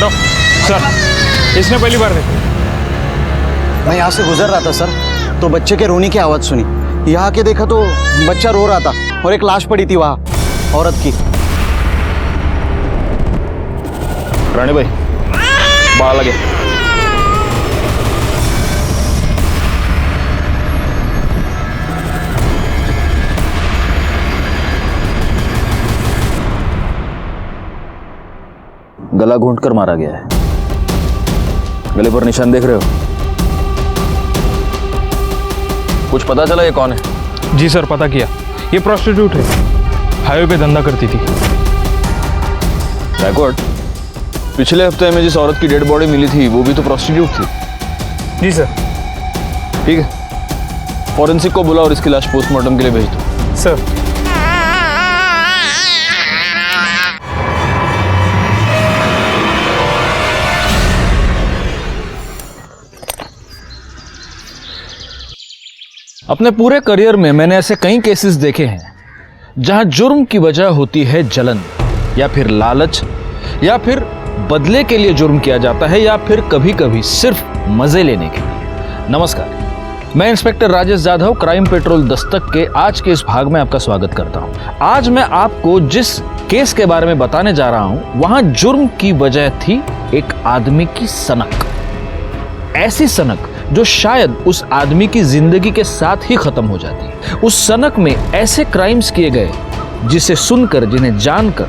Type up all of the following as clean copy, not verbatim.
हटो सर, इसने पहली बार देखा। मैं यहाँ से गुजर रहा था सर, तो बच्चे के रोने की आवाज़ सुनी। यहाँ आके देखा तो बच्चा रो रहा था और एक लाश पड़ी थी वहाँ, औरत की। रानी भाई बाहर लगे। गला घोंटकर मारा गया है। गले पर निशान देख रहे हो? कुछ पता चला ये कौन है? जी सर, पता किया, ये प्रोस्टिट्यूट है, हाईवे पे धंधा करती थी। बैकवर्ड, पिछले हफ्ते में जिस औरत की डेड बॉडी मिली थी वो भी तो प्रोस्टिट्यूट थी। जी सर। ठीक है, फॉरेंसिक को बुला और इसकी लाश पोस्टमार्टम के लिए भेज दो। सर अपने पूरे करियर में मैंने ऐसे कई केसेस देखे हैं जहां जुर्म की वजह होती है जलन, या फिर लालच, या फिर बदले के लिए जुर्म किया जाता है, या फिर कभी कभी सिर्फ मजे लेने के लिए। नमस्कार, मैं inspector Rajesh Jadhav, crime petrol Dastak के आज के इस भाग में आपका स्वागत करता हूं। आज मैं आपको जिस केस के बारे में बताने जा रहा हूं, वहां जुर्म की वजह थी एक आदमी की सनक। ऐसी सनक जो शायद उस आदमी की जिंदगी के साथ ही खत्म हो जाती। उस सनक में ऐसे क्राइम्स किए गए जिसे सुनकर, जिन्हें जानकर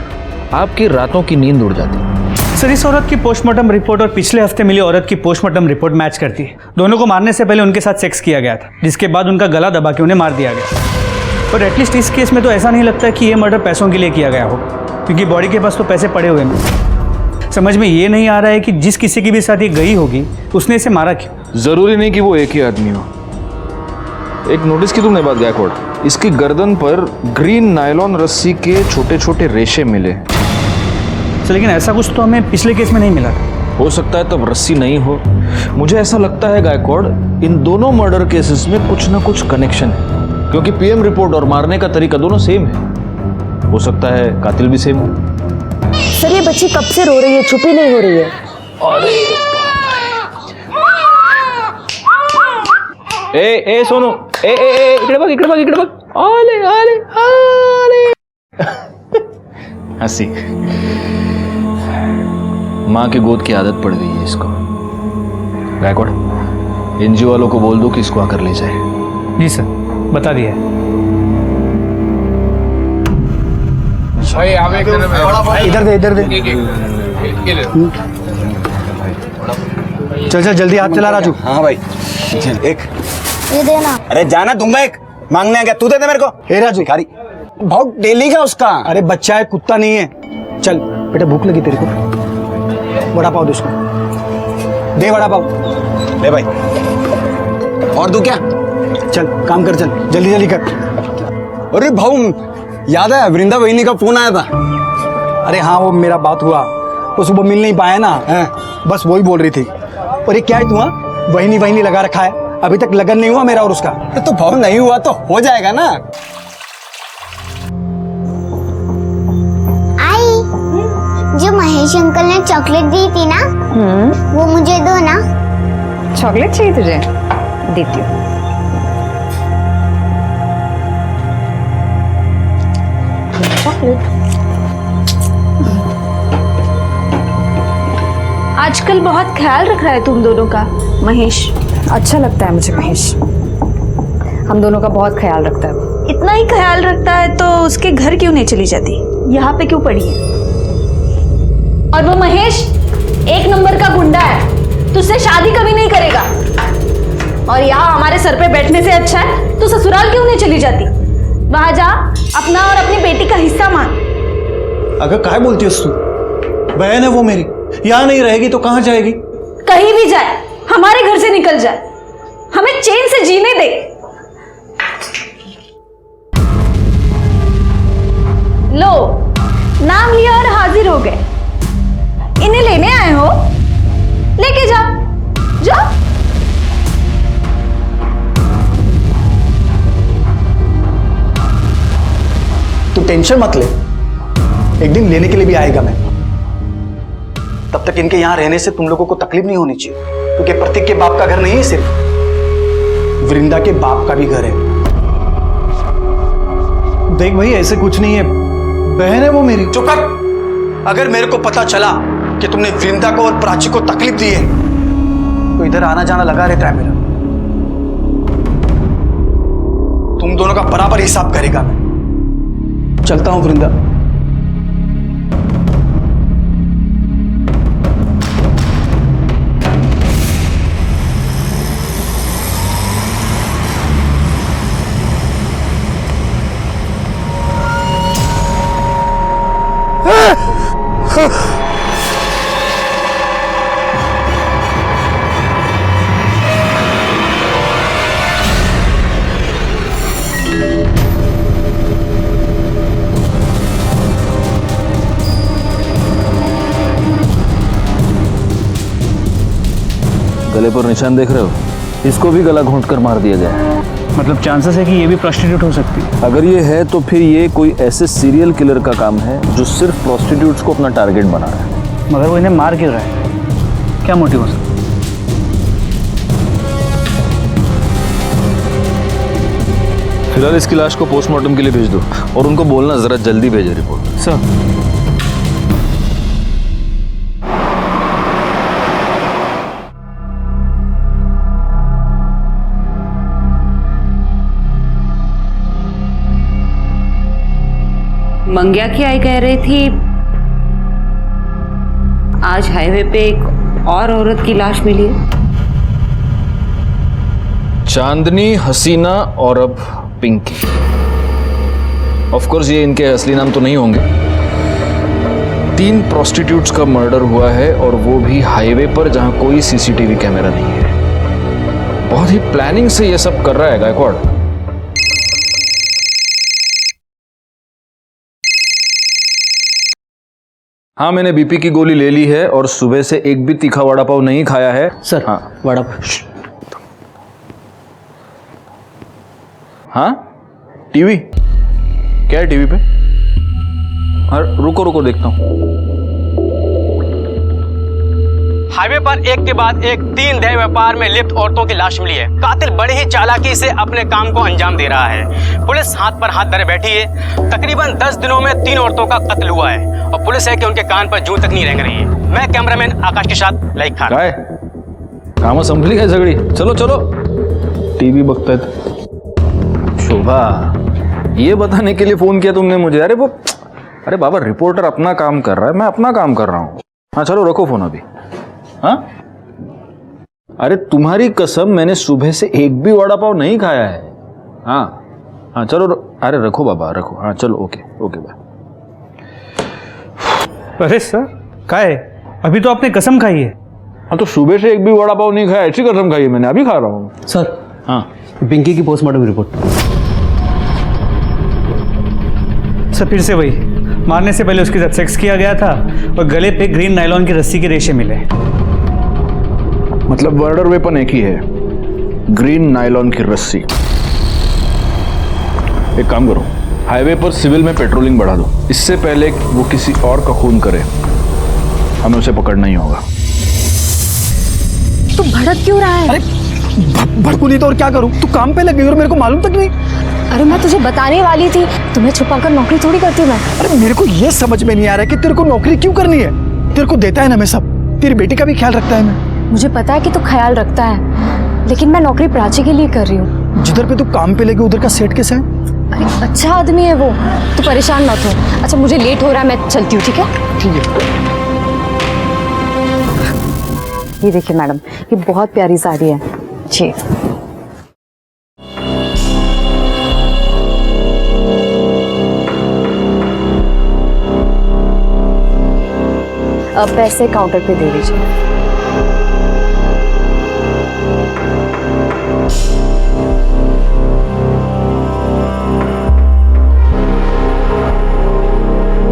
आपकी रातों की नींद उड़ जाती। सर, इस औरत की पोस्टमार्टम रिपोर्ट और पिछले हफ्ते मिली औरत की पोस्टमार्टम रिपोर्ट मैच करती है। दोनों को मारने से पहले उनके साथ सेक्स किया गया था, जिसके बाद उनका गला दबा के उन्हें मार दिया गया। और एटलीस्ट इस केस में तो ऐसा नहीं लगता कि ये मर्डर पैसों के लिए किया गया होगा, क्योंकि बॉडी के पास तो पैसे पड़े हुए हैं। समझ में ये नहीं आ रहा है कि जिस किसी की भी साथ ये गई होगी उसने इसे मारा क्यों। जरूरी नहीं कि वो एक ही आदमी हो। एक नोटिस की तुमने बात गायकवाड़, इसकी गर्दन पर ग्रीन नायलॉन रस्सी के छोटे छोटे रेशे मिले। सर, लेकिन ऐसा कुछ तो हमें पिछले केस में नहीं मिला था। हो सकता है तब रस्सी नहीं हो। मुझे ऐसा लगता है गायकवाड़, इन दोनों मर्डर केसेस में कुछ ना कुछ कनेक्शन है, क्योंकि पीएम रिपोर्ट और मारने का तरीका दोनों सेम है। हो सकता है कातिल भी सेम हो। सर, ये बच्ची कब से रो रही है, चुप ही नहीं हो रही है। ए सोनू, इकडे बघ, इकडे बघ, इकडे बघ। आले आले आले। हंसी। माँ की गोद की आदत पड़ गई है इसको। गायकवाड़, एनजीओ वालों को बोल दो कि इसको आकर ले जाए। जी सर, बता दिया। इधर दे, इधर दे। चल चल जल्दी, हाथ चला राजू। हाँ भाई, चल एक। ये देना। अरे जाना दूंगा, एक मांगने आ गया, तू दे दे मेरे को। हे राजू, भिखारी बहुत डेली का उसका। अरे बच्चा है, कुत्ता नहीं है। चल बेटा, भूख लगी तेरे को, वड़ा पाव दे उसको, दे वड़ा पाव। ले भाई, और दू क्या? चल काम कर, चल जल्दी जल्दी कर। अरे भाऊ, याद है वृंदा वहिनी का फोन आया था? अरे हाँ, वो मेरा बात हुआ, वो सुबह मिल नहीं पाया ना, बस वही बोल रही थी। और ये क्या है, तुम्हारा वहिनी वहिनी लगा रखा है, अभी तक लगन नहीं हुआ मेरा और उसका। तो भाऊ नहीं हुआ तो हो जाएगा ना। आई, जो महेश अंकल ने चॉकलेट दी थी ना, वो मुझे दो ना। चॉकलेट चाहिए तुझे? देती हूँ। चॉकलेट। आजकल बहुत ख्याल रख रहा है तुम दोनों का महेश। अच्छा लगता है मुझे महेश, हम दोनों का बहुत ख्याल रखता है। इतना ही ख्याल रखता है तो उसके घर क्यों नहीं चली जाती, यहाँ पे क्यों पड़ी है? और वो महेश एक नंबर का गुंडा है, तुझसे शादी कभी नहीं करेगा। और यहाँ हमारे सर पे बैठने से अच्छा है तो ससुराल क्यों नहीं चली जाती? वहां जा, अपना और अपनी बेटी का हिस्सा मांग। अगर काय बोलती है तू? बहन है वो मेरी, यहाँ नहीं रहेगी तो कहाँ जाएगी? कहीं भी जाए, हमारे घर से निकल जाए, हमें चैन से जीने दे। लो, नाम लिया और हाजिर हो गए। इन्हें लेने आए हो, लेके जाओ, जाओ। तू टेंशन मत ले, एक दिन लेने के लिए भी आएगा मैं। तब तक इनके यहाँ रहने से तुम लोगों को तकलीफ नहीं होनी चाहिए, क्योंकि प्रतीक के बाप का घर नहीं है सिर्फ, वृंदा के बाप का भी घर है। देख भाई ऐसे कुछ नहीं है, बहन है वो मेरी। चुप कर। अगर मेरे को पता चला कि तुमने वृंदा को और प्राची को तकलीफ दी है तो इधर आना जाना लगा रहता है मेरा। तुम दोनों का बराबर हिसाब करेगा मैं। चलता हूं वृंदा। गले पर निशान देख रहे हो? इसको भी गला घोंट कर मार दिया गया है। मतलब चांसेस है कि ये भी प्रोस्टिट्यूट हो सकती है। अगर ये है तो फिर ये कोई ऐसे सीरियल किलर का काम है जो सिर्फ प्रोस्टिट्यूट्स को अपना टारगेट बना रहा है। मगर वो इन्हें मार क्यों रहा है? क्या मोटिव हो सकता है? फिलहाल इसकी लाश को पोस्टमार्टम के लिए भेज दो और उनको बोलना जरा जल्दी भेजे रिपोर्ट। सर, मंग्या की आई कह रही थी आज हाईवे पे एक और औरत की लाश मिली है। चांदनी, हसीना और अब पिंकी। ऑफ कोर्स ये इनके असली नाम तो नहीं होंगे। 3 प्रोस्टिट्यूट्स का मर्डर हुआ है और वो भी हाईवे पर जहां कोई सीसीटीवी कैमरा नहीं है। बहुत ही प्लानिंग से ये सब कर रहा है गायकवाड़। हाँ, मैंने बीपी की गोली ले ली है और सुबह से एक भी तीखा वड़ा पाव नहीं खाया है। सर, हाँ वड़ा। हाँ, टीवी क्या है टीवी पे? हाँ, रुको रुको देखता हूँ। हाईवे पर एक के बाद एक 3 देह व्यापार में लिप्त औरतों की लाश मिली है। कातिल बड़ी ही चालाकी से अपने काम को अंजाम दे रहा है। पुलिस हाथ पर हाथ धरे बैठी है। तकरीबन 10 दिनों में 3 औरतों का कत्ल हुआ है और पुलिस है कि उनके कान पर जूं तक नहीं रेंग रही है। मैं कैमरामैन आकाश के साथ लाइक खान। काय काम संभली काय सगळी? चलो चलो, टीवी बघतायत। शोभा, ये बताने के लिए फोन किया तुमने मुझे? अरे बाबा, रिपोर्टर अपना काम कर रहा है, मैं अपना काम कर रहा हूँ। हाँ चलो, रखो फोन अभी। हाँ, अरे तुम्हारी कसम, मैंने सुबह से एक भी वड़ा पाव नहीं खाया है। हाँ हाँ चलो, अरे रखो बाबा, रखो। हाँ चलो, ओके ओके बाय। अरे सर, क्या है? अभी तो आपने कसम खाई है। हाँ तो सुबह से एक भी वड़ा पाव नहीं खाया, ऐसी कसम खाई है मैंने, अभी खा रहा हूँ। सर, हाँ, पिंकी की पोस्टमार्टम रिपोर्ट। सर, फिर से वही, मारने से पहले उसके साथ सेक्स किया गया था और गले पे ग्रीन नायलॉन की रस्सी के रेशे मिले। मतलब मर्डर वेपन एक ही है, ग्रीन नायलॉन की रस्सी। एक काम करो, हाईवे पर सिविल में पेट्रोलिंग बढ़ा दो। इससे पहले वो किसी और का खून करे, हमें उसे पकड़ना ही होगा। तू भड़क क्यों रहा है? अरे भड़कू नहीं तो और क्या करूं? तू काम पे लग गई और मेरे को मालूम तक नहीं। अरे मैं तुझे बताने वाली थी, तुम्हें छुपाकर नौकरी थोड़ी करती हूँ मैं। अरे मेरे को ये समझ में नहीं आ रहा है कि तेरे को नौकरी क्यों करनी है। तेरे को देता है ना मैं सब, तेरी बेटी का भी ख्याल रखता है मैं। मुझे पता है कि तू ख्याल रखता है, लेकिन मैं नौकरी प्राची के लिए कर रही हूँ। जिधर पे तू काम पे लगी उधर का सेट कैसा है? अरे अच्छा आदमी है वो, तू परेशान मत हो। अच्छा मुझे लेट हो रहा है, मैं चलती हूँ, ठीक है? ठीक है। ये देखिए मैडम, ये बहुत प्यारी साड़ी है जी। अब पैसे काउंटर पे दे दीजिए।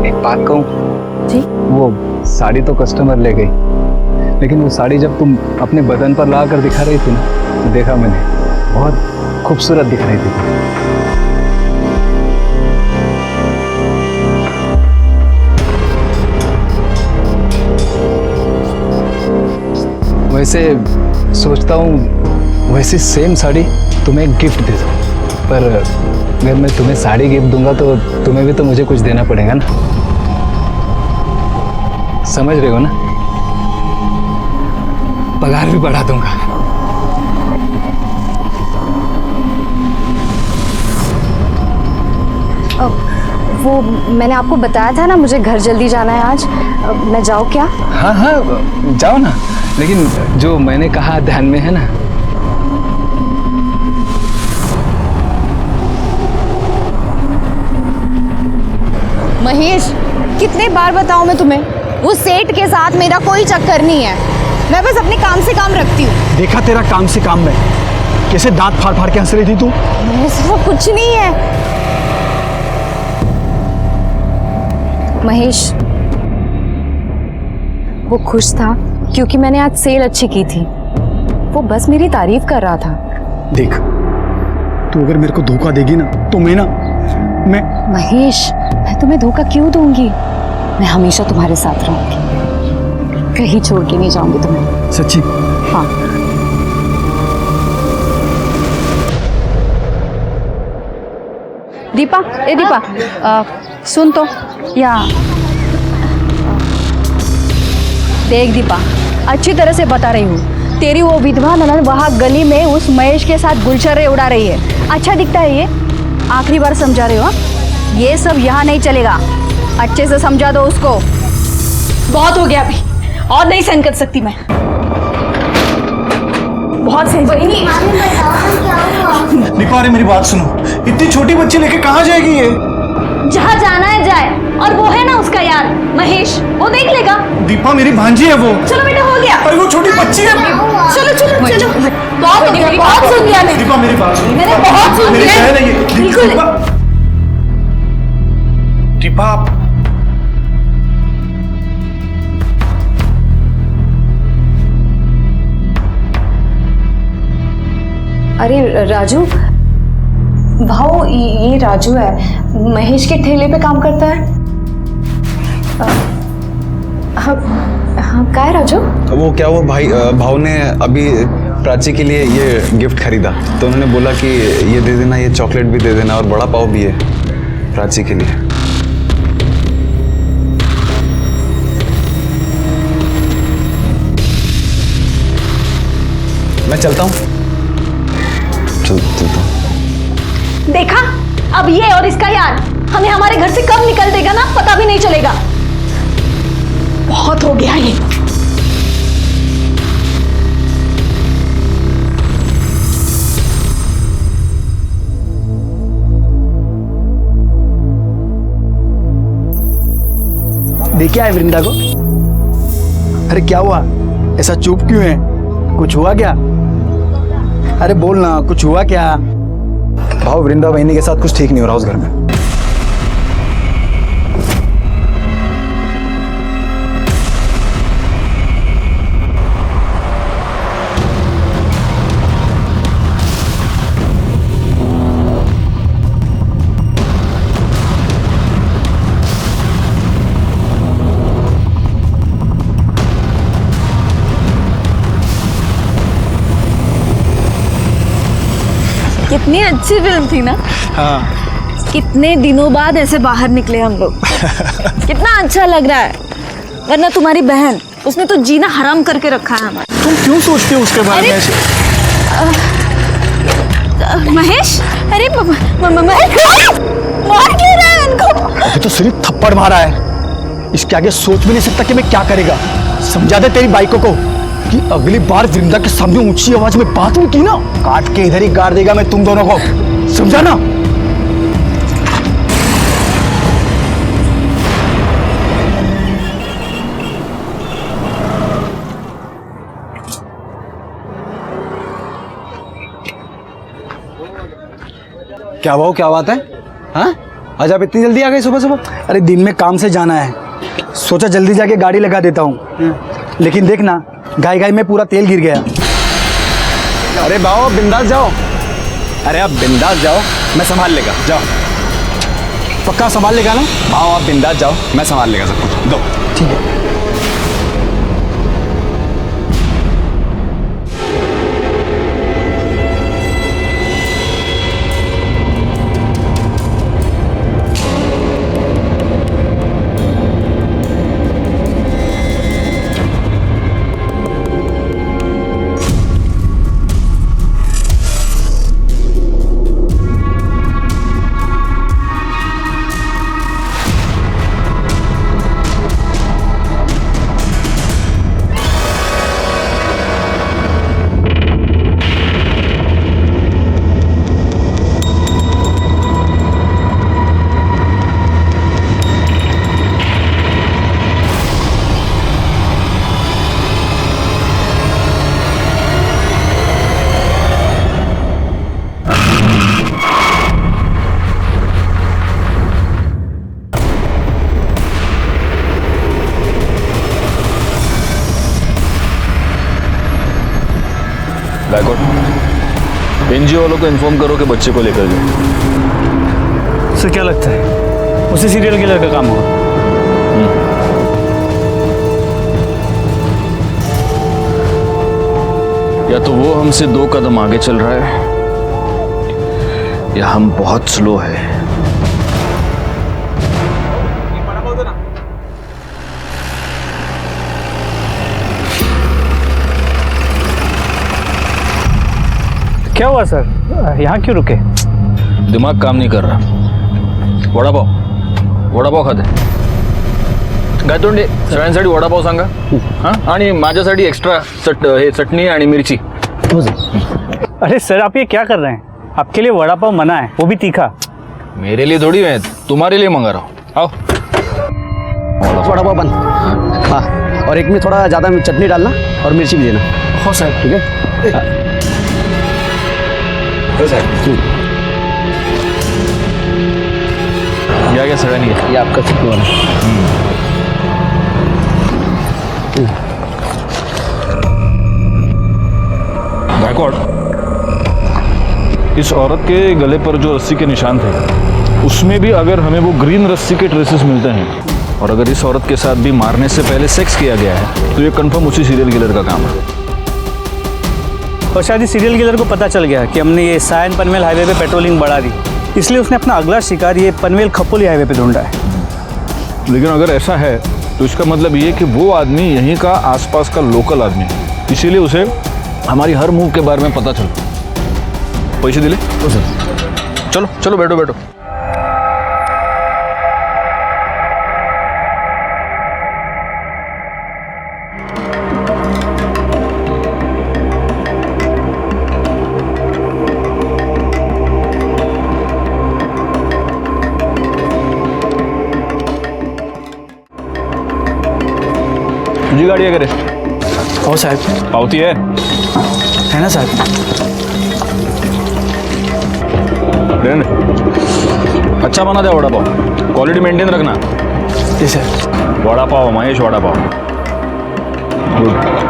एक बात कहूँ जी? वो साड़ी तो कस्टमर ले गई, लेकिन वो साड़ी जब तुम अपने बदन पर ला कर दिखा रही थी ना, तो देखा मैंने, बहुत खूबसूरत दिख रही थी। वैसे सोचता हूँ वैसी सेम साड़ी तुम्हें एक गिफ्ट दे दूँ, पर अगर मैं तुम्हें साड़ी गिफ्ट दूंगा तो तुम्हें भी तो मुझे कुछ देना पड़ेगा ना, समझ रहे हो ना? पगार भी बढ़ा दूंगा। वो मैंने आपको बताया था ना, मुझे घर जल्दी जाना है आज। मैं जाऊँ क्या? हाँ हाँ जाओ ना, लेकिन जो मैंने कहा ध्यान में है ना? महेश, कितने बार बताऊं मैं तुम्हें, वो सेठ के साथ मेरा कोई चक्कर नहीं है। मैं बस अपने काम से काम रखती हूँ। देखा तेरा काम से काम में, कैसे दांत फाड़ फाड़ के हंस रही थी तू। ऐसा कुछ नहीं है महेश। वो खुश था क्योंकि मैंने आज सेल अच्छी की थी। वो बस मेरी तारीफ कर रहा था। देख, तू अगर मेरे को धोखा देगी ना तो मैं महेश, मैं तुम्हें धोखा क्यों दूंगी? मैं हमेशा तुम्हारे साथ रहूंगी, कहीं छोड़ के नहीं जाऊंगी तुम्हें। सच्ची? हाँ। दीपा, ए दीपा, सुन तो, या देख दीपा, अच्छी तरह से बता रही हूँ, तेरी वो विधवा ननद वहाँ गली में उस महेश के साथ गुलछर्रे उड़ा रही है। अच्छा दिखता है ये? आखिरी बार समझा रही हो, ये सब यहाँ नहीं चलेगा। अच्छे से समझा दो उसको। बहुत हो गया अभी, और नहीं सहन कर सकती मैं। बहुत सही बनी। दीपा, अरे मेरी बात सुनो, इतनी छोटी बच्ची लेके कहाँ जाएगी ये? जहाँ जाना है जाए, और वो है ना उसका यार महेश, वो देख लेगा। दीपा मेरी भांजी है वो। चलो बेटा, हो गया। अरे वो छोटी बच्ची है। चलो चलो चलो, बहुत हो गया, बहुत सुन लिया मैंने। दीपा मेरी बात सुनो, मैंने बहुत सुन मेरी लिया। बहन है ये। बिल्कुल। दीपा, अरे राजू, भाऊ, ये राजू है, महेश के ठेले पे काम करता है। हाँ, क्या है राजू? वो क्या, वो भाव ने अभी प्राची के लिए ये गिफ्ट खरीदा, तो उन्होंने बोला कि ये दे देना, ये चॉकलेट भी दे देना, और बड़ा पाव भी है प्राची के लिए। मैं चलता हूँ। चलता हूँ। देखा, अब ये और इसका यार हमें हमारे घर से कब निकल देगा ना, पता भी नहीं चलेगा। बहुत हो गया ये। देखा है वृंदा को? अरे क्या हुआ, ऐसा चुप क्यों है? कुछ हुआ क्या? अरे बोल ना, कुछ हुआ क्या? भाव, वृंदा वहिनी के साथ कुछ ठीक नहीं हो रहा उस घर में। कितनी अच्छी फिल्म थी ना। हाँ। कितने दिनों बाद ऐसे बाहर निकले हम लोग। कितना अच्छा लग रहा है। वरना तुम्हारी बहन, उसने तो जीना हराम करके रखा है हमारा। तुम क्यों सोचते हो उसके बारे में ऐसे? महेश, अरे महेश, मार क्यों रहा है इनको? अभी तो सिर्फ थप्पड़ मारा है, इसके आगे सोच भी नहीं सकता कि मैं क्या करेगा। समझा दे तेरी बाइकों को कि अगली बार वृंदा के सामने ऊंची आवाज में बात हुई की ना, काट के इधर ही गाड़ देगा मैं तुम दोनों को, समझा ना? क्या भाव, क्या बात है? हाँ, आज आप इतनी जल्दी आ गए सुबह सुबह? अरे दिन में काम से जाना है, सोचा जल्दी जाके गाड़ी लगा देता हूँ, लेकिन देखना गाय गाय में पूरा तेल गिर गया। अरे भाव, आप बिंदास जाओ। अरे आप बिंदास जाओ, मैं संभाल लेगा, जाओ। पक्का संभाल लेगा ना? भाव, आप बिंदास जाओ, मैं संभाल लेगा सब कुछ। दो। ठीक है। गायकवाड़, एनजीओ वालों को इन्फॉर्म करो कि बच्चे को लेकर जाओ। सर क्या लगता है उसी सीरियल किलर का काम होगा? या तो वो हमसे 2 कदम आगे चल रहा है या हम बहुत स्लो है। क्या हुआ सर, यहाँ क्यों रुके? दिमाग काम नहीं कर रहा। वडापाव खाते गायतोंडे सगळ्यांसाठी वडापाव सांगा हां, आणि माझ्यासाठी एक्स्ट्रा हे चटणी आणि मिरची। अरे सर आप ये क्या कर रहे हैं? आपके लिए वड़ा पाव मना है, वो भी तीखा। मेरे लिए थोड़ी है, तुम्हारे लिए मंगा रहा हूँ। आओ वड़ा पाव बन। हाँ, और एक में थोड़ा ज़्यादा चटनी डालना और मिर्ची भी देना। हो साहब, ठीक है। क्या सगळ्यांनी ये आपका चटनी वाला। गायकवाड़, इस औरत के गले पर जो रस्सी के निशान थे उसमें भी अगर हमें वो ग्रीन रस्सी के ट्रेसेस मिलते हैं और अगर इस औरत के साथ भी मारने से पहले सेक्स किया गया है तो ये कंफर्म उसी सीरियल किलर का काम है। और शायद इस सीरियल किलर को पता चल गया कि हमने ये सायन पनवेल हाईवे पे पेट्रोलिंग बढ़ा दी, इसलिए उसने अपना अगला शिकार ये पनवेल खपोली हाईवे पे ढूंढा है। लेकिन अगर ऐसा है तो इसका मतलब ये कि वो आदमी यहीं का आसपास का लोकल आदमी है, इसीलिए उसे हमारी हर मूव के बारे में पता चलता। पैसे दिले? चलो चलो बैठो बैठो। तुझी गाड़ी है करे? हो साहब। पावती है ना साहब? अच्छा बना दे वड़ा पाव, क्वालिटी मेंटेन रखना। जी सर। वड़ा पाव महेश, वड़ा पाव। गुड।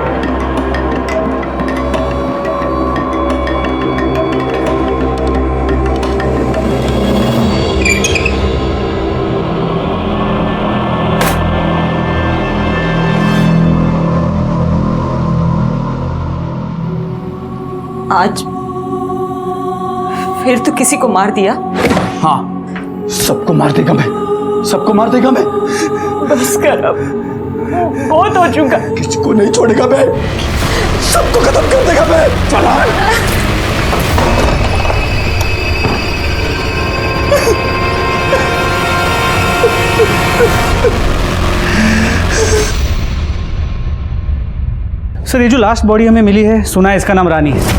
आज फिर तो किसी को मार दिया? हाँ, सबको मार देगा मैं, सबको मार देगा मैं। बस कर अब, बहुत हो चुका। किसी को नहीं छोड़ेगा मैं, सबको खत्म कर देगा मैं। चला। सर ये जो लास्ट बॉडी हमें मिली है, सुना है इसका नाम रानी है,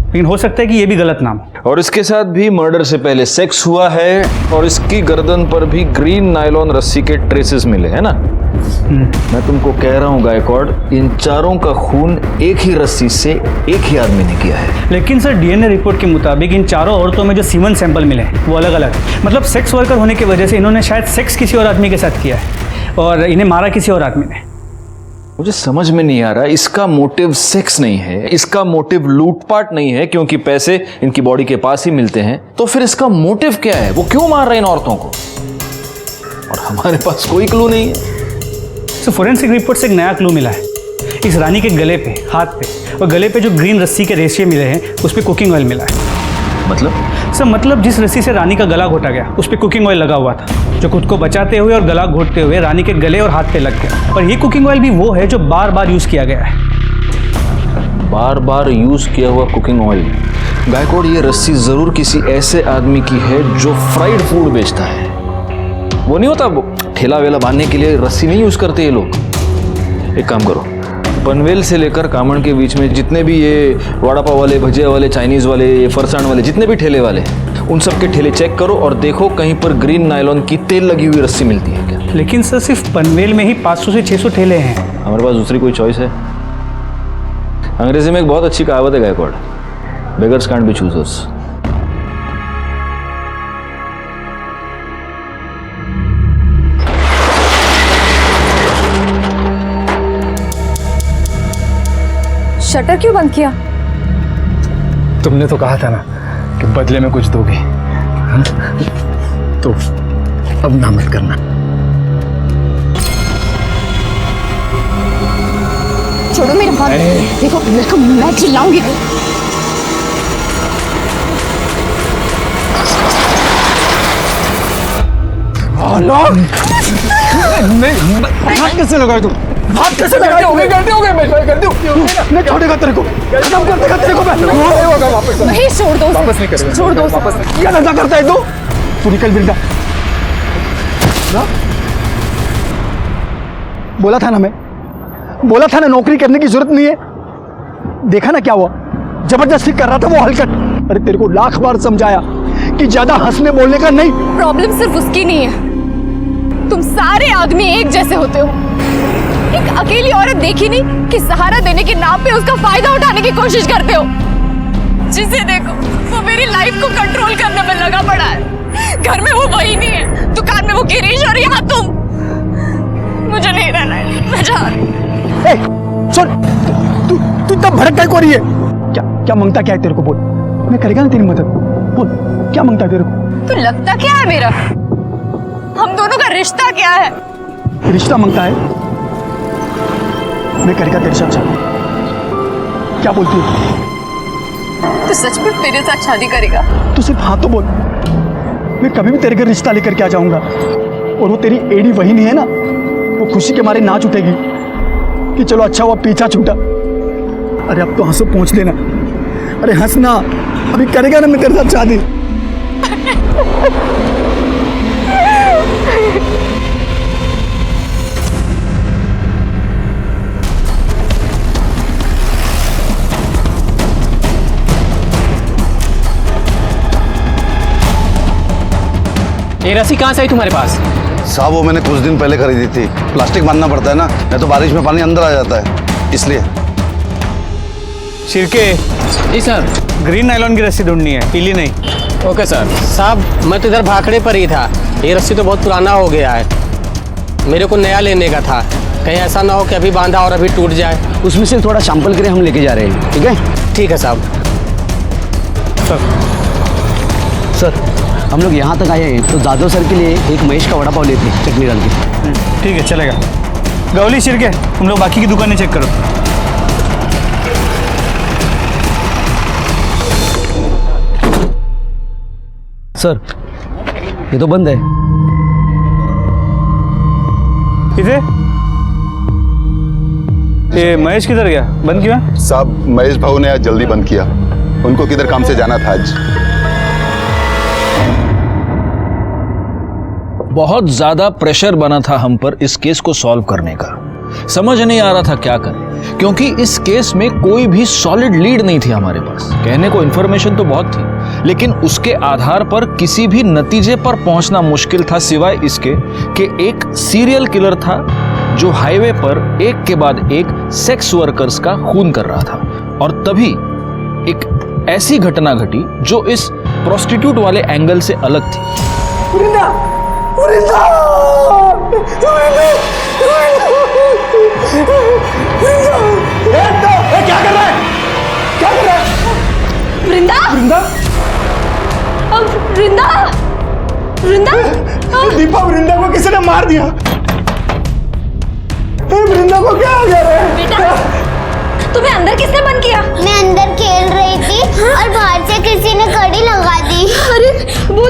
लेकिन हो सकता है कि ये भी गलत नाम हो। और इसके साथ भी मर्डर से पहले सेक्स हुआ है और इसकी गर्दन पर भी ग्रीन नायलॉन रस्सी के ट्रेसेस मिले हैं ना। मैं तुमको कह रहा हूँ गायकवाड़, इन चारों का खून एक ही रस्सी से एक ही आदमी ने किया है। लेकिन सर डीएनए रिपोर्ट के मुताबिक इन चारों औरतों में जो सीमन सैंपल मिले हैं वो अलग अलग, मतलब सेक्स वर्कर होने की वजह से इन्होंने शायद सेक्स किसी और आदमी के साथ किया है और इन्हें मारा किसी और आदमी ने। मुझे समझ में नहीं आ रहा, इसका मोटिव सेक्स नहीं है, इसका मोटिव लूटपाट नहीं है क्योंकि पैसे इनकी बॉडी के पास ही मिलते हैं, तो फिर इसका मोटिव क्या है? वो क्यों मार रहे हैं इन औरतों को? और हमारे पास कोई क्लू नहीं है। तो फोरेंसिक रिपोर्ट से एक नया क्लू मिला है। इस रानी के गले पे, हाथ पे और गले पे जो ग्रीन रस्सी के रेशे मिले हैं उस पर कुकिंग ऑयल मिला है। मतलब? सर मतलब जिस रस्सी से रानी का गला घोटा गया उस पर कुकिंग ऑयल लगा हुआ था, जो खुद को बचाते हुए और गला घोटते हुए रानी के गले और हाथ पे लग गया। और ये कुकिंग ऑयल भी वो है जो बार बार यूज़ किया गया है। बार बार यूज किया हुआ कुकिंग ऑयल। गायकवाड़, ये रस्सी जरूर किसी ऐसे आदमी की है जो फ्राइड फूड बेचता है। वो नहीं होता, ठेला वेला बांधने के लिए रस्सी नहीं यूज करते ये लोग। एक काम करो, पनवेल से लेकर कामण के बीच में जितने भी ये वड़ा पाव वाले, भजिया वाले, चाइनीज वाले, ये फरसाण वाले, जितने भी ठेले वाले, उन सब के ठेले चेक करो और देखो कहीं पर ग्रीन नायलॉन की तेल लगी हुई रस्सी मिलती है क्या। लेकिन सर सिर्फ पनवेल में ही 500 से 600 ठेले हैं। हमारे पास दूसरी कोई चॉइस है? अंग्रेजी में एक बहुत अच्छी कहावत है Gaikwad, beggars can't be choosers. Shutter क्यों बंद किया? तुमने तो कहा था ना कि बदले में कुछ दोगे, हाँ? तो अब ना मत करना। छोड़ो मेरे हाथ, देखो मेरे को, मैं चिल्लाऊंगी। हाथ कैसे लगाए तुम? हाथ कैसे लगाए? गलती हो गई, मैं गलती हो गई। मैं छोड़ेगा तेरे को, खत्म कर देगा तेरे को मैं। होगा वापस नहीं, छोड़ दो, वापस नहीं करेगा, छोड़ दो। वापस नहीं। क्या धंधा करता है तू निकल वृंदा। बोला था ना, मैं बोला था ना नौकरी करने की जरूरत नहीं है। देखा ना क्या हुआ, जबरदस्ती कर रहा था वो हलकट। अरे तेरे को लाख बार समझाया कि ज्यादा हंसने बोलने का नहीं। प्रॉब्लम सिर्फ उसकी नहीं है, तुम सारे आदमी एक जैसे होते हो। एक अकेली औरत देखी नहीं कि सहारा देने के नाम पे उसका फायदा उठाने की कोशिश करते हो। जिसे देखो वो मेरी लाइफ को कंट्रोल करने में लगा पड़ा है। घर में वो वही नहीं है, दुकान में वो गिरीश और यहाँ तुम। मुझे नहीं रहना है, मैं जा रही हूँ। सुन, तू इतना भड़क क्या हो रही है? क्या मांगता क्या है तेरे को? बोल, मैं करेगा ना तेरी मदद। बोल, क्या मांगता है तेरे को? तो लगता क्या है मेरा? हम दोनों का रिश्ता क्या है? रिश्ता मांगता है? मैं करेगा तेरे साथ शादी। क्या बोलती है? तू सचमुच मेरे साथ शादी करेगा? तू सिर्फ हाँ तो बोल, मैं कभी भी तेरे घर रिश्ता लेकर के आ जाऊंगा। और वो तेरी एडी वही नहीं है ना, वो खुशी के मारे नाच उठेगी कि चलो अच्छा हुआ पीछा छूटा। अरे अब तो हंसो पहुंच लेना। अरे हंसना, अभी करेगा ना मैं तेरे साथ शादी। ये रस्सी कहाँ से आई तुम्हारे पास? साहब वो मैंने कुछ दिन पहले खरीदी थी। प्लास्टिक बांधना पड़ता है ना, नहीं तो बारिश में पानी अंदर आ जाता है, इसलिए। शिरके, जी सर। ग्रीन नायलॉन की रस्सी ढूंढनी है, पीली नहीं। Okay sir. साहब मैं तो इधर भाखड़े पर ही था, ये रस्सी तो बहुत पुराना हो गया है, मेरे को नया लेने का था। कहीं ऐसा ना हो कि अभी बांधा और अभी टूट जाए। उसमें से थोड़ा सैंपल के लिए हम लेके जा रहे हैं, ठीक है? ठीक है साहब। सर, हम लोग यहाँ तक आए हैं तो जादव सर के लिए एक महेश का वड़ा पाव लेते हैं, चटनी डाल के। ठीक है, चलेगा। गौली, शिरके, तुम लोग बाकी की दुकानें चेक करो। सर, ये तो बंद है। किसे? ये महेश किधर गया? बंद क्यों है? साहब महेश भाऊ ने आज जल्दी बंद किया, उनको किधर काम से जाना था आज। बहुत ज्यादा प्रेशर बना था हम पर इस केस को सॉल्व करने का। समझ नहीं आ रहा था क्या करें, क्योंकि इस केस में कोई भी सॉलिड लीड नहीं थी हमारे पास। कहने को इन्फॉर्मेशन तो बहुत थी, लेकिन उसके आधार पर किसी भी नतीजे पर पहुंचना मुश्किल था, सिवाय इसके कि एक सीरियल किलर था जो हाईवे पर एक के बाद एक सेक्स वर्कर्स का खून कर रहा था। और तभी एक ऐसी घटना घटी जो इस प्रोस्टिट्यूट वाले एंगल से अलग थी। क्या कर रहा है? क्या कर रहा है? वृंदा, वृंदा, वृंदा, वृंदा। दीपा, वृंदा को किसी ने मार दिया। वृंदा को क्या हो गया रे? बेटा, तुम्हें अंदर किसने बंद किया? मैं अंदर खेल रही थी और बाहर से किसी ने कड़ी लगा दी। अरे वो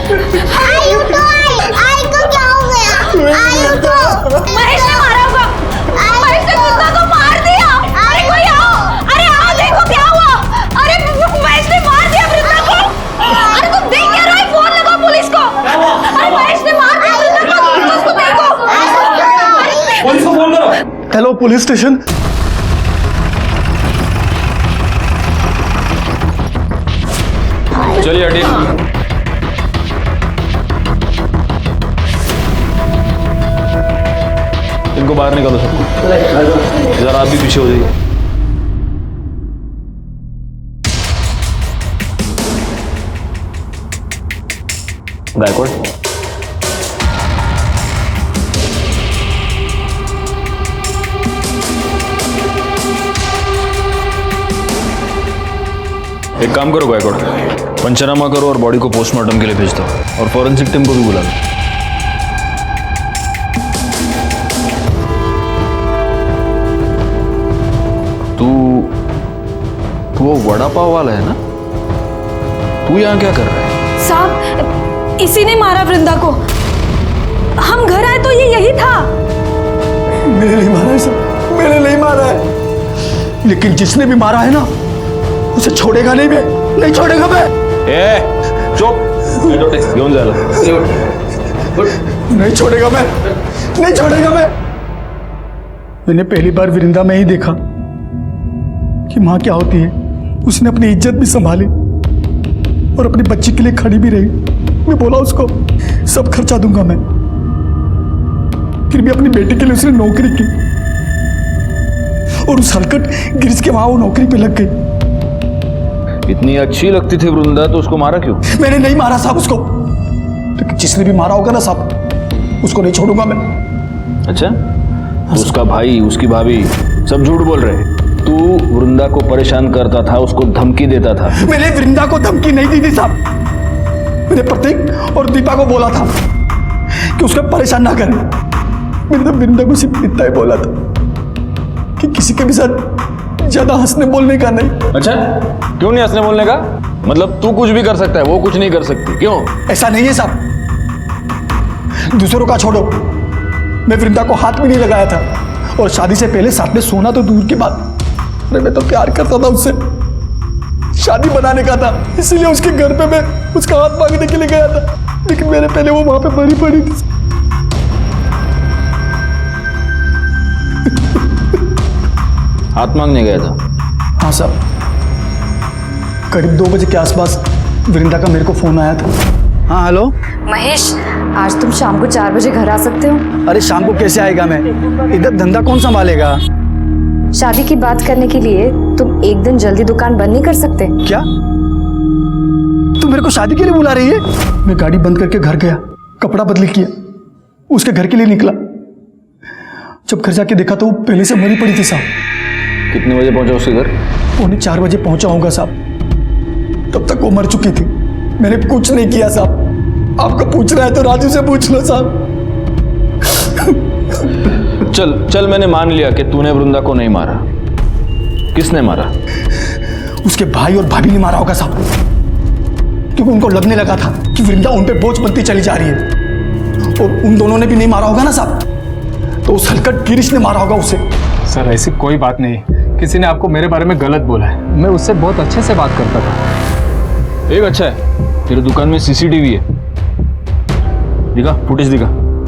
आई उठो, आई को क्या हो गया? आई उठो। महेश ने मारा होगा। महेश ने वृंदा को मार दिया। अरे कोई आओ, अरे आओ, देखो क्या हुआ। अरे महेश ने मार दिया वृंदा को। अरे तुम देख क्या रहे हो? फोन लगाओ पुलिस को। अरे महेश ने मार दिया वृंदा को, उसको देखो। पुलिस को फोन करो। Hello police station. चलिए हटिए। इनको बाहर निकालो सबको। जरा आप भी पीछे हो जाइए। गायकवाड़, एक काम करो गायकवाड़, पंचनामा करो और बॉडी को पोस्टमार्टम के लिए भेज दो और फॉरेंसिक टीम को भी बुला लो। तू वो वड़ा पाव वाला है ना? तू यहाँ क्या कर रहा है? साहब, इसी ने मारा वृंदा को। हम घर आए तो ये यही था। मैंने नहीं मारा है सर, मैंने नहीं मारा है। लेकिन जिसने भी मारा है ना, उसे छोड़ेगा नहीं मैं, नहीं छोड़ेगा मैं। चुप, घेऊन जायला। नहीं छोड़ेगा मैं, नहीं छोड़ेगा मैं। मैंने पहली बार वृंदा में ही देखा कि माँ क्या होती है। उसने अपनी इज्जत भी संभाली और अपनी बच्ची के लिए खड़ी भी रही। मैं बोला उसको सब खर्चा दूंगा मैं, फिर भी अपनी बेटी के लिए उसने नौकरी की और उस हलकट गिरीश के वहां वो नौकरी पे लग गई। इतनी अच्छी लगती थी वृंदा तो उसको मारा क्यों? मैंने नहीं मारा साहब उसको, लेकिन जिसने भी मारा होगा ना साहब, उसको नहीं छोड़ूंगा मैं। अच्छा, तो उसका भाई, उसकी भाभी सब झूठ बोल रहे हैं। तू वृंदा को परेशान करता था, उसको धमकी देता था। मैंने वृंदा को धमकी नहीं दी थी साहब। मैंने प्रतीक और दीपा को बोला था कि उसको परेशान ना करें। मैंने तो वृंदा को सिर्फ इतना ही बोला था कि किसी के भी साथ ज्यादा हंसने बोलने का नहीं। अच्छा, क्यों नहीं हंसने बोलने का? मतलब तू कुछ भी कर सकता है, वो कुछ नहीं कर सकती, क्यों? ऐसा नहीं है साहब, दूसरों का छोड़ो, मैं वृंदा को हाथ भी नहीं लगाया था और शादी से पहले साथ में सोना तो दूर की बात। अरे मैं तो प्यार करता था उससे, शादी बनाने का था, इसीलिए उसके घर पे मैं उसका हाथ मांगने के लिए गया था। लेकिन मेरे पहले वो वहां पे मरी पड़ी थी। हाथ मांगने गया था? हाँ साहब, करीब 2 बजे के आसपास वृंदा का मेरे को फोन आया था। हाँ हेलो महेश, आज तुम शाम को 4 बजे घर आ सकते हो? अरे शाम को कैसे आएगा मैं, इधर धंधा कौन संभालेगा? शादी की बात करने के लिए तुम एक दिन जल्दी दुकान बंद नहीं कर सकते? क्या तू मेरे को शादी के लिए बुला रही है? मैं गाड़ी बंद करके घर गया, कपड़ा बदली किया, उसके घर के लिए निकला। जब घर जाके देखा तो वो पहले से मरी पड़ी थी साहब। कितने बजे पहुंचा उसके घर? 3:45 बजे पहुंचा होगा साहब। तब तक वो मर चुकी थी। मैंने कुछ नहीं किया साहब। आपको पूछ रहा है तो राजू से पूछ लो साहब। चल चल, मैंने मान लिया कि तूने वृंदा को नहीं मारा। किसने मारा? उसके भाई और भाभी ने मारा होगा साहब, क्योंकि उनको लगने लगा था कि वृंदा उन पे बोझ बनती चली जा रही है। और उन दोनों ने भी नहीं मारा होगा ना साहब, तो उस हलकट गिरीश ने मारा होगा उसे। सर ऐसी कोई बात नहीं, किसी ने आपको मेरे बारे में गलत बोला है। मैं उससे बहुत अच्छे से बात करता था। एक अच्छा है, तेरे दुकान में सीसीटीवी है, दिखा, फुटेज दिखा,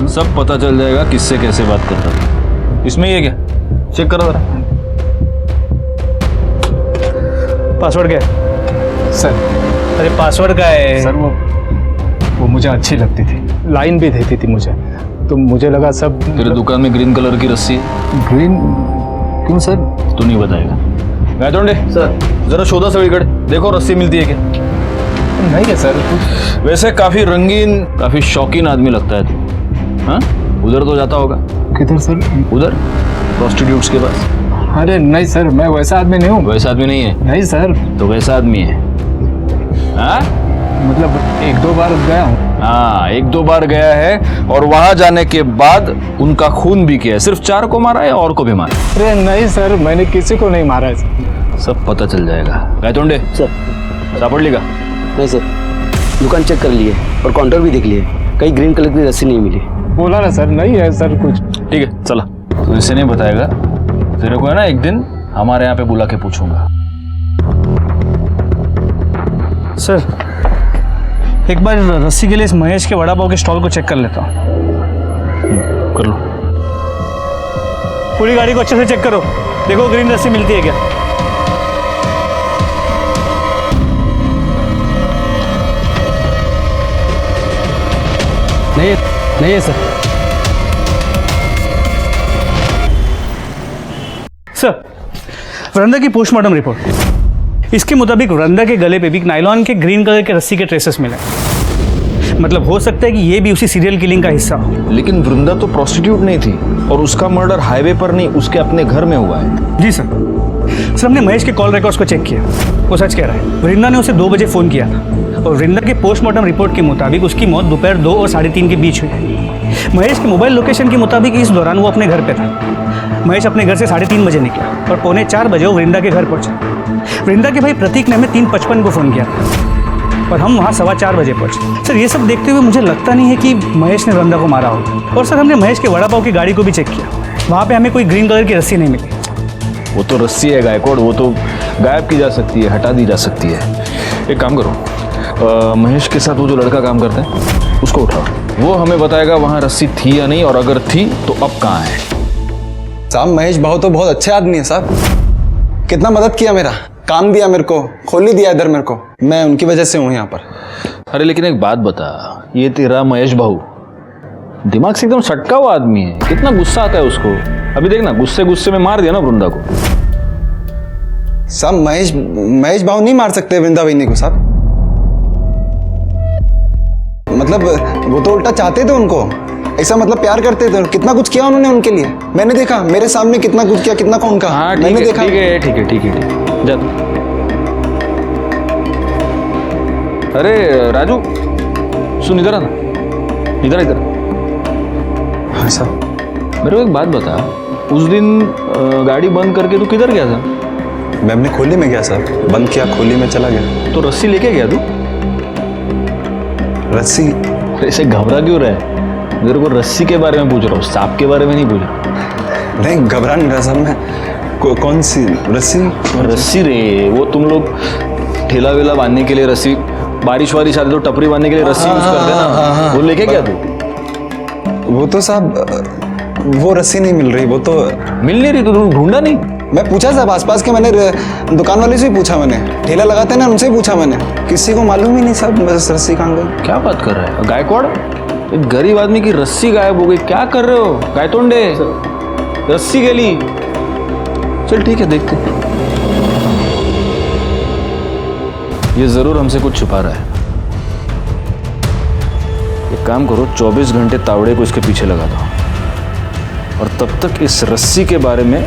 सब पता चल जाएगा किससे कैसे बात करता था। इसमें ये क्या, चेक करो जरा। पासवर्ड क्या है? सर, अरे पासवर्ड क्या है? सर वो मुझे अच्छी लगती थी, लाइन भी देती थी मुझे, तो मुझे लगा सब। तेरे दुकान में ग्रीन कलर की रस्सी है? ग्रीन क्यों सर? तू नहीं बताएगा। गायतोंडे सर, जरा शोधा सगळीकडे, देखो रस्सी मिलती है क्या? नहीं है सर। वैसे काफी रंगीन, काफी शौकीन आदमी लगता है तू। हाँ, उधर तो जाता होगा। किधर सर? उधर प्रोस्टिट्यूट्स के पास। अरे नहीं सर, मैं वैसा आदमी नहीं हूँ। वैसा आदमी नहीं है? नहीं सर। तो वैसा आदमी है? हाँ, मतलब 1-2 बार गया हूँ। हाँ, 1-2 बार गया है और वहां जाने के बाद उनका खून भी किया है। सिर्फ 4 को मारा है, और को भी मारा? अरे नहीं सर, मैंने किसी को नहीं मारा है। सब पता चल जाएगा। गायतोंडे सर, सापड़ लेगा? नहीं सर, दुकान चेक कर लिए और काउंटर भी देख लिए, कहीं ग्रीन कलर की रस्सी नहीं मिली। बोला ना सर, नहीं है सर कुछ। ठीक है, चला। तो इसे नहीं बताएगा, तेरे को है ना एक दिन हमारे यहाँ पे बुला के पूछूंगा। सर, एक बार रस्सी के लिए इस महेश के वड़ा पाव के स्टॉल को चेक कर लेता हूँ। कर लो। पूरी गाड़ी को अच्छे से चेक करो, देखो ग्रीन रस्सी मिलती है क्या। नहीं है सर। सर, वृंदा की पोस्टमार्टम रिपोर्ट, इसके मुताबिक वृंदा के गले पे भी नायलॉन के ग्रीन कलर के रस्सी के ट्रेसेस मिले। मतलब हो सकता है कि ये भी उसी सीरियल किलिंग का हिस्सा हो। लेकिन वृंदा तो प्रोस्टिट्यूट नहीं थी और उसका मर्डर हाईवे पर नहीं, उसके अपने घर में हुआ है। जी सर, सर हमने महेश के कॉल रिकॉर्ड्स को चेक किया, वो सच कह रहा है। वृंदा ने उसे 2 बजे फ़ोन किया था और वृंदा के पोस्टमार्टम रिपोर्ट के मुताबिक उसकी मौत दोपहर 2 और 3:30 के बीच हुई है। महेश के मोबाइल लोकेशन के मुताबिक इस दौरान वो अपने घर पे था। महेश अपने घर से 3:30 बजे निकला और 3:45 बजे वो वृंदा के घर पहुंचा। वृंदा के भाई प्रतीक ने हमें 3:55 को फ़ोन किया था और हम वहाँ 4:15 बजे पहुंचे। सर ये सब देखते हुए मुझे लगता नहीं है कि महेश ने वृंदा को मारा होगा। और सर हमने महेश के वड़ा पाव की गाड़ी को भी चेक किया, वहाँ पे हमें कोई ग्रीन कलर की रस्सी नहीं मिली। वो तो रस्सी है गायकवाड़, वो तो गायब की जा सकती है, हटा दी जा सकती है। एक काम करो, महेश के साथ वो जो लड़का काम करता है उसको उठाओ, वो हमें बताएगा वहाँ रस्सी थी या नहीं, और अगर थी तो अब कहाँ है। साहब महेश भाव तो बहुत अच्छे आदमी है साहब, कितना मदद किया, मेरा काम दिया, मेरे को खोल ही दिया इधर मेरे को, मैं उनकी वजह से हूँ यहाँ पर। अरे लेकिन एक बात बता, ये तेरा महेश भाऊ दिमाग से एकदम सटका हुआ आदमी है, कितना गुस्सा आता है उसको। अभी देखना, गुस्से गुस्से में मार दिया ना वृंदा को। साहब महेश भाव नहीं मार सकते वृंदा वहीनी को साहब, मतलब वो तो उल्टा चाहते थे उनको, ऐसा मतलब प्यार करते थे। कितना कुछ किया उन्होंने उनके लिए, मैंने देखा मेरे सामने कितना कुछ किया, कितना कौन का। हाँ मैंने देखा। ठीक है जा तू। अरे राजू सुन, इधर आना, इधर। हाँ साहब। मेरे को एक बात बता, उस दिन गाड़ी बंद करके तू किधर गया था? मैं अपने खोली में गया साहब, बंद किया, खोली में चला गया। तो रस्सी लेके गया तू? रस्सी? ऐसे घबरा क्यों रहा है? मेरे को रस्सी के बारे में पूछ रहा हूँ, सांप के बारे में नहीं पूछ रहा। नहीं घबरा नहीं रहा साहब मैं। कौन सी रस्सी? रस्सी रे, वो तुम लोग ठेला वेला बांधने के लिए रस्सी, बारिश वारिश आती तो टपरी बांधने के लिए रस्सी यूज करते हैं ना, वो लेके गया तू? वो तो साहब वो रस्सी नहीं मिल रही, वो तो मिल नहीं रही, तो ढूंढा नहीं? मैं पूछा साहब आसपास के, मैंने दुकान वाले से ही पूछा, मैंने ठेला लगाते हैं ना उनसे ही पूछा मैंने, किसी को मालूम ही नहीं साहब बस रस्सी कहाँ गई। क्या बात कर रहा है गायकवाड़, एक गरीब आदमी की रस्सी गायब हो गई, क्या कर रहे हो गायतोंडे? रस्सी गली, चल ठीक है देखते। ये जरूर हमसे कुछ छुपा रहा है। एक काम करो, 24 घंटे तावड़े को इसके पीछे लगा दो और तब तक इस रस्सी के बारे में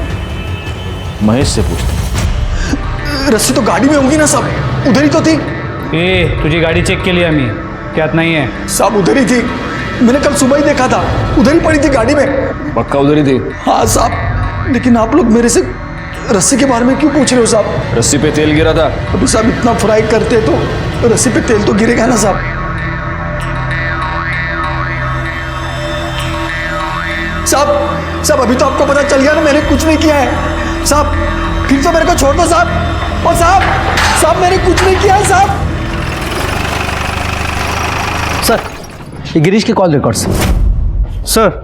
महेश से पूछते। रस्सी तो गाड़ी में होंगी ना साहब, उधर ही तो थी। तुझी गाड़ी चेक के लिए हमें क्या इतना ही है? साहब उधर ही थी, मैंने कल सुबह ही देखा था, उधर ही पड़ी थी गाड़ी में। पक्का उधर ही थी? हाँ साहब, लेकिन आप लोग मेरे से रस्सी के बारे में क्यों पूछ रहे हो साहब? रस्सी पे तेल गिरा था। अभी साहब इतना फ्राई करते तो रस्सी पे तेल तो गिरेगा ना साहब। साहब अभी तो आपको पता चल गया ना मैंने कुछ नहीं किया है साहब, फिर तो मेरे को छोड़ दो साहब। और साहब मैंने कुछ नहीं किया है साहब। सर ये गिरीश के कॉल रिकॉर्ड्स। सर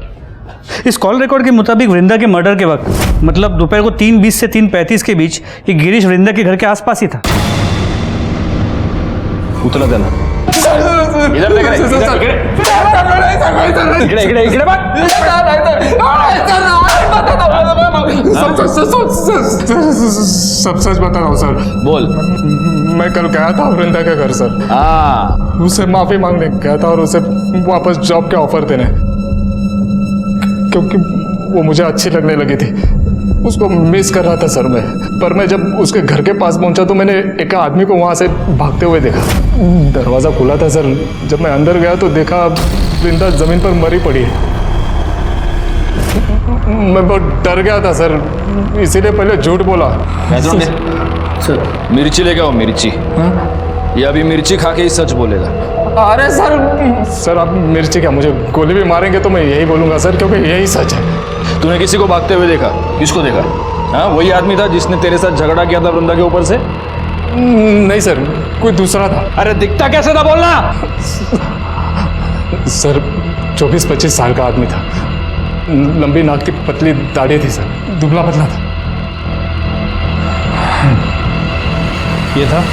इस कॉल रिकॉर्ड के मुताबिक वृंदा के मर्डर के वक्त, मतलब दोपहर को 3:20 से 3:35 के बीच, ये गिरीश वृंदा के घर के आसपास ही था। उतला देना इधर देख रहे, इकडे बात। सब सच बता रहा हूँ सर। बोल। मैं कल गया था वृंदा के घर सर। हाँ, उसे माफी मांगने गया था और उसे वापस जॉब के ऑफर देने, क्योंकि वो मुझे अच्छी लगने लगी थी, उसको मिस कर रहा था सर मैं। पर मैं जब उसके घर के पास पहुंचा तो मैंने एक आदमी को वहां से भागते हुए देखा। दरवाज़ा खुला था सर, जब मैं अंदर गया तो देखा वृंदा जमीन पर मरी पड़ी है। मैं बहुत डर गया था सर, इसीलिए पहले झूठ बोला। सर मिर्ची लेके आओ, मिर्ची। ये अभी मिर्ची खा के ही सच बोलेगा। अरे सर आप मिर्ची क्या, मुझे गोली भी मारेंगे तो मैं यही बोलूंगा सर, क्योंकि यही सच है। तूने किसी को भागते हुए देखा? किसको देखा? हाँ वही आदमी था जिसने तेरे साथ झगड़ा किया था वृंदा के ऊपर से? नहीं सर, कोई दूसरा था। अरे दिखता कैसे था बोलना। सर 24-25 साल का आदमी था, लंबी नाक की पतली दाढ़ी थी सर, दुबला पतला था। ये था?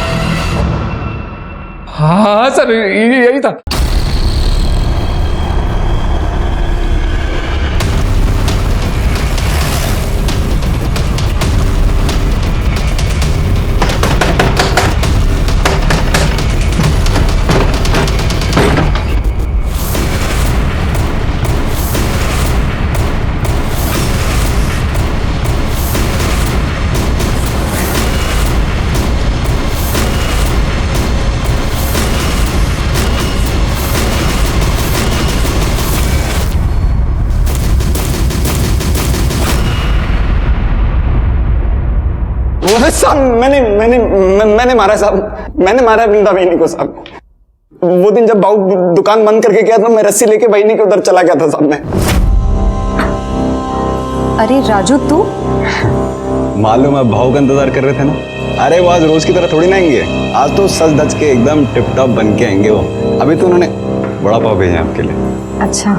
हाँ सर यही था। अरे साहब मैंने मारा साहब, मैंने मारा वृंदा बहनी को साहब। वो दिन जब बाबू दुकान बंद करके गया था, मैं रस्सी लेके बहनी के उधर चला गया था साहब मैं। अरे राजू तू मालूम है भाव का इंतजार कर रहे थे ना। अरे वो आज रोज की तरह थोड़ी ना आएंगे, आज तो सज धज के एकदम टिप टॉप बन के आएंगे वो। अभी तो उन्होंने बड़ा पाव भेजा आपके लिए। अच्छा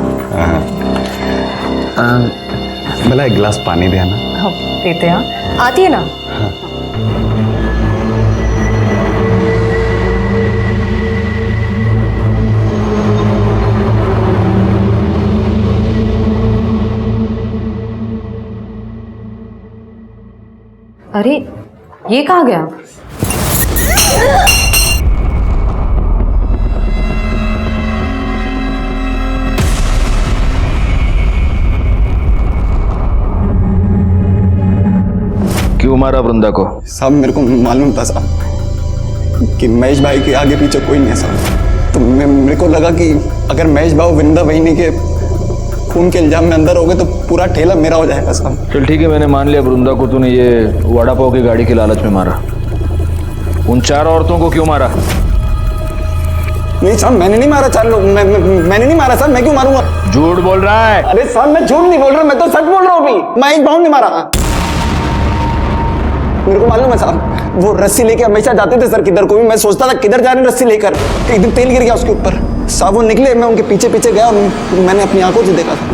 भला एक गिलास पानी दे ना। हाँ देते हैं, आती है ना। अरे ये कहाँ गया? क्यों मारा वृंदा को? साहब मेरे को मालूम था साहब कि महेश भाई के आगे पीछे कोई नहीं है साहब। तो मेरे को लगा कि अगर महेश भाई वृंदा बहनी के खून के इल्जाम में अंदर हो गए तो पूरा ठेला मेरा हो जाएगा साहब। चल ठीक है, मैंने मान लिया वृंदा को तूने ये वड़ा पाव की गाड़ी की लालच में मारा। उन 4 औरतों को क्यों मारा? नहीं साहब मैंने नहीं मारा 4 लोग, मैंने नहीं मारा साहब। मैं क्यों मारूंगा? झूठ बोल रहा है। अरे साहब मैं झूठ नहीं बोल रहा, मैं तो सच बोल रहा हूँ। अभी महेश भाव ने मारा। मेरे को मालूम है साहब, वो रस्सी लेके हमेशा जाते थे सर किधर को भी। मैं सोचता था किधर जा रहे हैं रस्सी लेकर, एक दिन तेल गिर गया उसके ऊपर साहब। वो निकले, मैं उनके पीछे पीछे गया और मैंने अपनी आंखों से देखा था।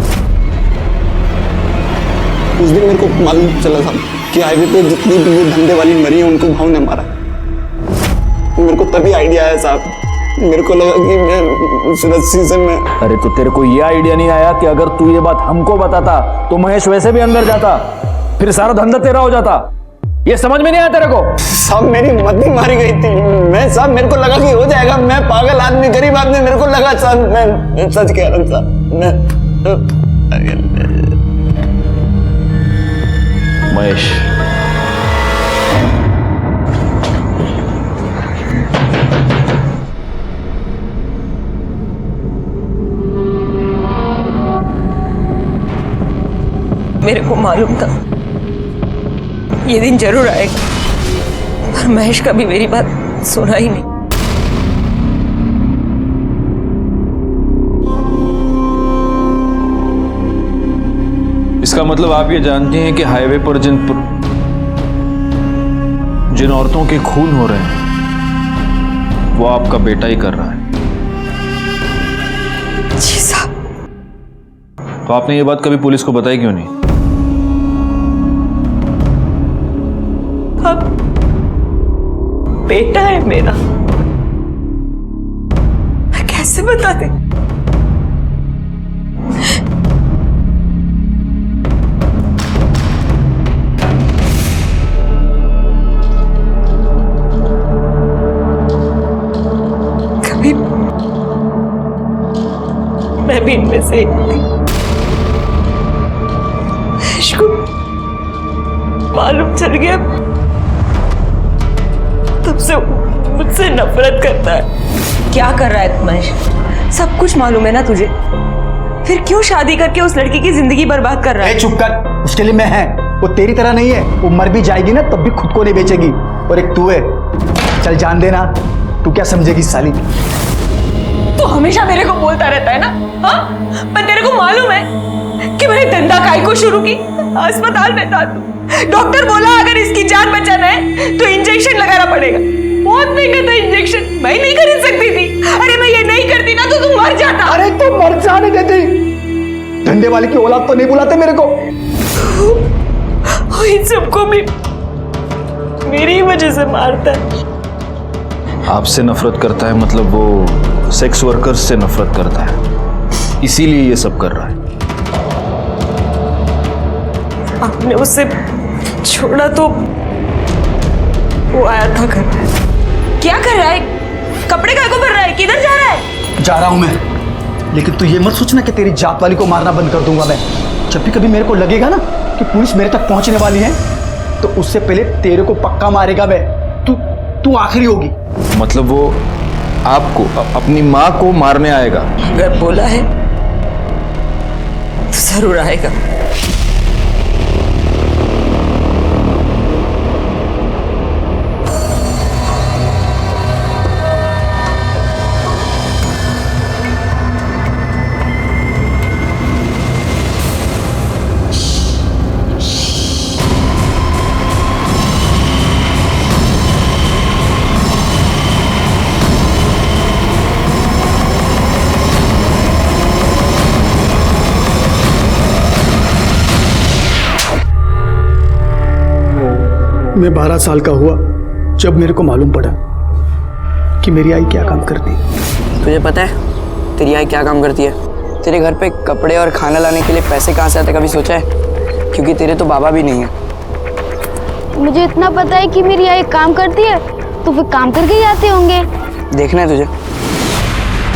उस दिन मेरे को मालूम चला साहब कि हाईवे पे जितनी भी वो धंधे वाली मरी है उनको भाव ने मारा। मेरे को तभी आइडिया आया साहब। मेरे को लगा कि मैं उस रस्सी से मैं। अरे तो तेरे को ये आइडिया नहीं आया कि अगर तू ये बात हमको बताता तो महेश वैसे भी अंदर जाता, फिर सारा धंधा तेरा हो जाता? ये समझ में नहीं आया तेरे को? साहब मेरी मती मारी गई थी। मैं साहब मेरे को लगा कि हो जाएगा। मैं पागल आदमी, गरीब आदमी, मेरे को लगा साहब। मैं सच कह रहा हूँ साहब। महेश, मेरे को मालूम था ये दिन जरूर आएगा, पर महेश कभी मेरी बात सुना ही नहीं। इसका मतलब आप ये जानती हैं कि हाईवे पर जिन औरतों के खून हो रहे हैं वो आपका बेटा ही कर रहा है। जी साहब। तो आपने ये बात कभी पुलिस को बताई क्यों नहीं? अब बेटा है मेरा, मैं कैसे बता दे? कभी मैं भी इनमें से एक थी। इसको मालूम चल गया, तब से मुझसे नफरत करता है। क्या कर रहा है महेश? सब कुछ मालूम है ना तुझे, फिर क्यों शादी करके उस लड़की की जिंदगी बर्बाद कर रहा है? चुप कर, उसके लिए मैं है, वो तेरी तरह नहीं है। वो मर भी जाएगी ना तब भी खुद को नहीं बेचेगी। और एक तू है, चल जान देना, तू क्या समझेगी साली? तू हमेशा मेरे को बोलता रहता है ना, हाँ? पर तेरे को मालूम है कि मैंने धंधा काय को शुरू की? अस्पताल में था तू, डॉक्टर बोला अगर इसकी जान बचाना है तो इंजेक्शन लगाना पड़ेगा। बहुत महंगा था इंजेक्शन, मैं नहीं खरीद सकती थी। अरे मैं ये नहीं करती ना तो तू मर जाता। अरे तो मर जाने देती, धंधे वाले की औलाद तो नहीं बुलाते मेरे को। इन सबको भी मेरी ही वजह से मारता है। आपसे नफरत करता है मतलब वो सेक्स वर्कर्स से नफरत करता है, इसीलिए ये सब कर रहा है। आपने उसे छोड़ा तो वो आया था घर में। क्या कर रहा है? कपड़े काय को भर रहा है? किधर जा रहा है? जा रहा हूं मैं, लेकिन तू ये मत सोचना कि तेरी जात वाली को मारना बंद कर दूंगा मैं। जब भी कभी मेरे को लगेगा ना कि पुलिस मेरे तक पहुंचने वाली है तो उससे पहले तेरे को पक्का मारेगा मैं। तू आखिरी होगी। मतलब वो आपको अपनी माँ को मारने आएगा? अगर बोला है तो जरूर आएगा। मैं 12 साल का हुआ जब मेरे को मालूम पड़ा कि मेरी आई क्या काम करती है। तुझे पता है तेरी आई क्या काम करती है? तेरे घर पे कपड़े और खाना लाने के लिए पैसे कहाँ से आते, कभी सोचा है? क्योंकि तेरे तो बाबा भी नहीं है। मुझे इतना पता है कि मेरी आई काम करती है, तो फिर काम करके ही आते होंगे। देखना है तुझे?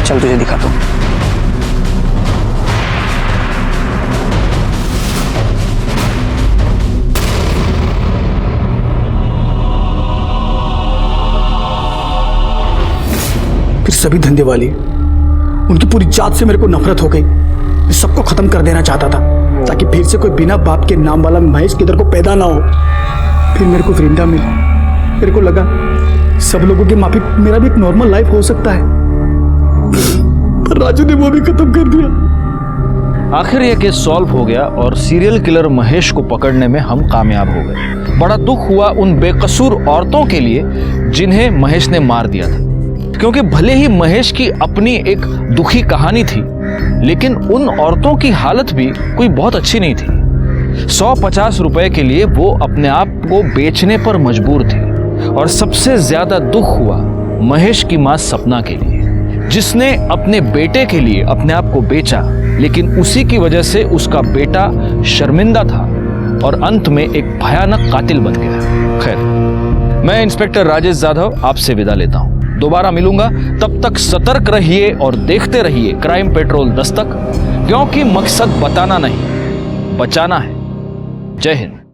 चल तुझे दिखाता हूँ। फिर सभी धंधे वाली, उनकी पूरी जात से मेरे को नफरत हो गई। मैं सबको खत्म कर देना चाहता था ताकि फिर से कोई बिना बाप के नाम वाला महेश किधर को पैदा ना हो। फिर मेरे को वृंदा मिली। मेरे को लगा सब लोगों की माफी मेरा भी एक नॉर्मल लाइफ हो सकता है, पर राजू ने वो भी खत्म कर दिया। आखिर यह केस सॉल्व हो गया और सीरियल किलर महेश को पकड़ने में हम कामयाब हो गए। बड़ा दुख हुआ उन बेकसूर औरतों के लिए जिन्हें महेश ने मार दिया था, क्योंकि भले ही महेश की अपनी एक दुखी कहानी थी, लेकिन उन औरतों की हालत भी कोई बहुत अच्छी नहीं थी। 150 रुपए के लिए वो अपने आप को बेचने पर मजबूर थी। और सबसे ज्यादा दुख हुआ महेश की मां सपना के लिए, जिसने अपने बेटे के लिए अपने आप को बेचा, लेकिन उसी की वजह से उसका बेटा शर्मिंदा था और अंत में एक भयानक कातिल बन गया। खैर, मैं इंस्पेक्टर राजेश जाधव आपसे विदा लेता हूं। दोबारा मिलूंगा, तब तक सतर्क रहिए और देखते रहिए क्राइम पेट्रोल दस्तक, क्योंकि मकसद बताना नहीं, बचाना है। जय हिंद।